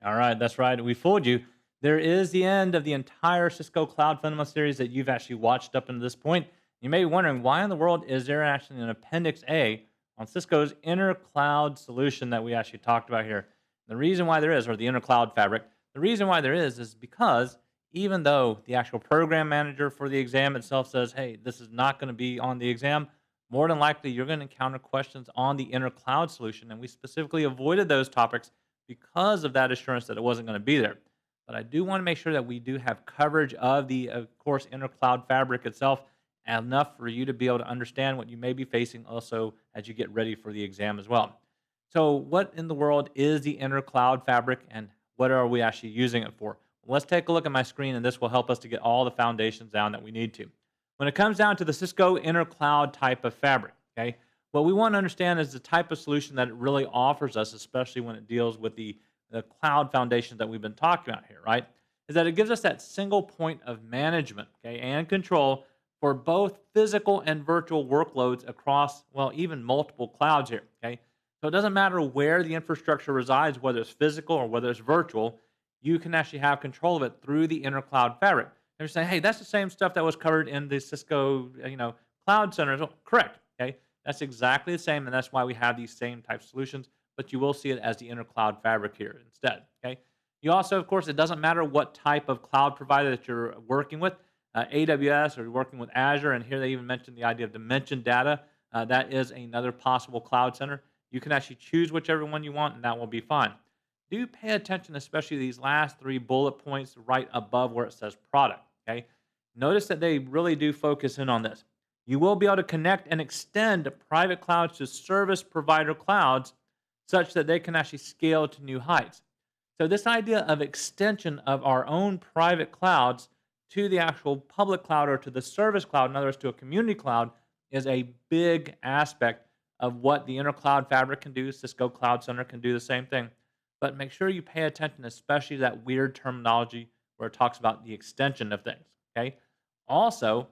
All right, that's right. We fooled you. There is the end of the entire Cisco Cloud Fundamental series that you've actually watched up until this point. You may be wondering why in the world is there actually an Appendix A on Cisco's InterCloud solution that we actually talked about here. The reason why there is, or the InterCloud fabric, the reason why there is because even though the actual program manager for the exam itself says, hey, this is not going to be on the exam, more than likely you're going to encounter questions on the InterCloud solution. And we specifically avoided those topics because of that assurance that it wasn't going to be there. But I do want to make sure that we do have coverage of the, of course, InterCloud fabric itself, enough for you to be able to understand what you may be facing also as you get ready for the exam as well. So, what in the world is the InterCloud fabric and what are we actually using it for? Well, let's take a look at my screen, and this will help us to get all the foundations down that we need to. When it comes down to the Cisco InterCloud type of fabric, okay, what we want to understand is the type of solution that it really offers us, especially when it deals with the cloud foundation that we've been talking about here, right? Is that it gives us that single point of management, okay, and control for both physical and virtual workloads across, well, even multiple clouds here, okay? So it doesn't matter where the infrastructure resides, whether it's physical or whether it's virtual, you can actually have control of it through the InterCloud fabric. And you're saying, hey, that's the same stuff that was covered in the Cisco, Cloud Center. Well, correct, okay? That's exactly the same, and that's why we have these same type solutions, but you will see it as the InterCloud fabric here instead, okay? You also, of course, it doesn't matter what type of cloud provider that you're working with, AWS or you're working with Azure, and here they even mentioned the idea of dimension data. That is another possible cloud center. You can actually choose whichever one you want, and that will be fine. Do pay attention, especially these last three bullet points right above where it says product, okay? Notice that they really do focus in on this. You will be able to connect and extend private clouds to service provider clouds such that they can actually scale to new heights. So, this idea of extension of our own private clouds to the actual public cloud or to the service cloud, in other words, to a community cloud, is a big aspect of what the InterCloud fabric can do. Cisco Cloud Center can do the same thing. But make sure you pay attention, especially to that weird terminology where it talks about the extension of things. Okay. Also,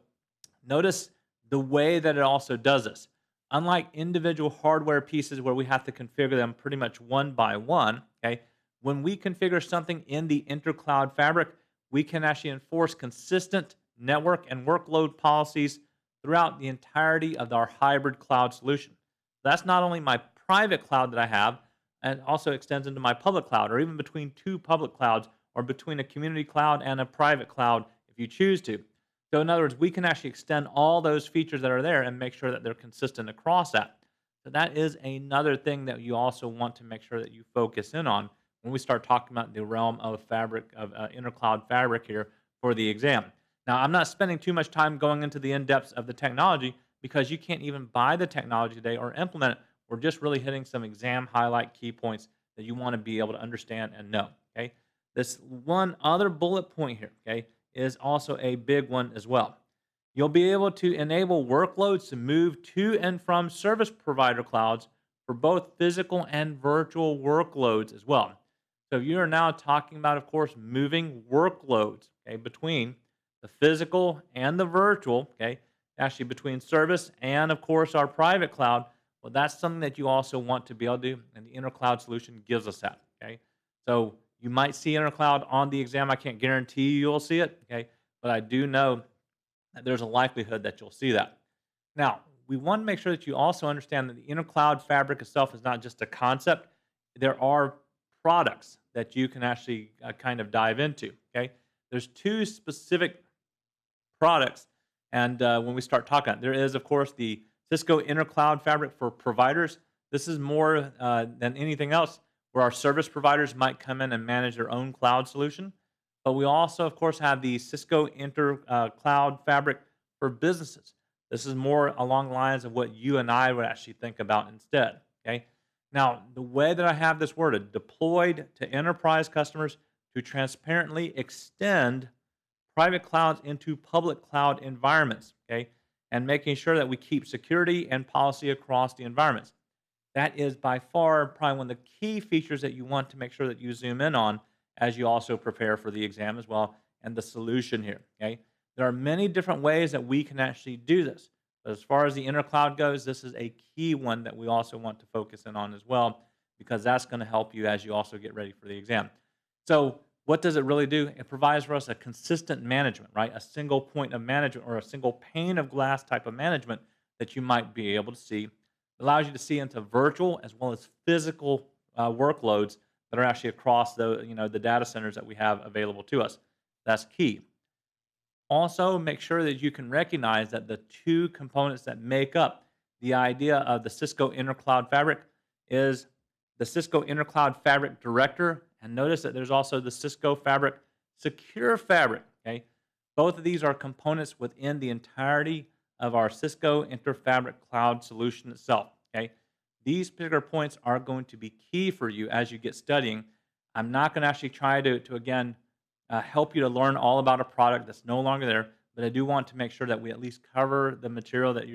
notice the way that it also does this. Unlike individual hardware pieces where we have to configure them pretty much one by one, okay, when we configure something in the InterCloud fabric, we can actually enforce consistent network and workload policies throughout the entirety of our hybrid cloud solution. That's not only my private cloud that I have, and also extends into my public cloud, or even between two public clouds, or between a community cloud and a private cloud if you choose to. So in other words, we can actually extend all those features that are there and make sure that they're consistent across that. So that is another thing that you also want to make sure that you focus in on when we start talking about the realm of fabric of intercloud fabric here for the exam. Now, I'm not spending too much time going into the in-depths of the technology because you can't even buy the technology today or implement it. We're just really hitting some exam highlight key points that you want to be able to understand and know. Okay, this one other bullet point here, okay, is also a big one as well. You'll be able to enable workloads to move to and from service provider clouds for both physical and virtual workloads as well. So you are now talking about, of course, moving workloads, okay, between the physical and the virtual, okay, actually between service and, of course, our private cloud. Well, that's something that you also want to be able to do, and the InterCloud solution gives us that, okay? So you might see InterCloud on the exam. I can't guarantee you'll see it, okay? But I do know that there's a likelihood that you'll see that. Now, we want to make sure that you also understand that the InterCloud fabric itself is not just a concept. There are products that you can actually kind of dive into, okay? There's two specific products, and when we start talking, there is, of course, the Cisco InterCloud fabric for providers. This is more than anything else where our service providers might come in and manage their own cloud solution. But we also, of course, have the Cisco InterCloud fabric for businesses. This is more along the lines of what you and I would actually think about instead. Okay. Now, the way that I have this worded, deployed to enterprise customers to transparently extend private clouds into public cloud environments. Okay, and making sure that we keep security and policy across the environments. That is by far probably one of the key features that you want to make sure that you zoom in on as you also prepare for the exam as well and the solution here. Okay, there are many different ways that we can actually do this. But as far as the intercloud goes, this is a key one that we also want to focus in on as well because that's going to help you as you also get ready for the exam. So what does it really do? It provides for us a consistent management, right? A single point of management or a single pane of glass type of management that you might be able to see. It allows you to see into virtual as well as physical workloads that are actually across the data centers that we have available to us. That's key. Also, make sure that you can recognize that the two components that make up the idea of the Cisco InterCloud Fabric is the Cisco InterCloud Fabric Director, and notice that there's also the Cisco Fabric Secure Fabric. Okay, both of these are components within the entirety of our Cisco InterFabric Cloud solution itself. Okay, these particular points are going to be key for you as you get studying. I'm not going to actually try to again help you to learn all about a product that's no longer there. But I do want to make sure that we at least cover the material that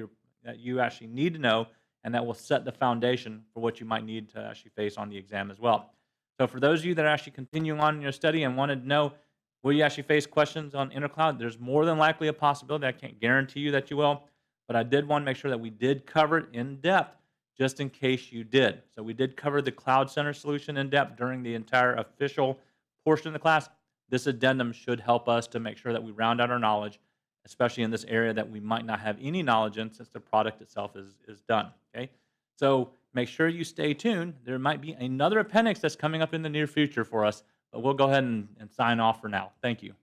you actually need to know, and that will set the foundation for what you might need to actually face on the exam as well. So for those of you that are actually continuing on in your study and wanted to know, will you actually face questions on InterCloud? There's more than likely a possibility. I can't guarantee you that you will, but I did want to make sure that we did cover it in depth just in case you did. So we did cover the Cloud Center solution in depth during the entire official portion of the class. This addendum should help us to make sure that we round out our knowledge, especially in this area that we might not have any knowledge in since the product itself is done. Okay, so make sure you stay tuned. There might be another appendix that's coming up in the near future for us, but we'll go ahead and sign off for now. Thank you.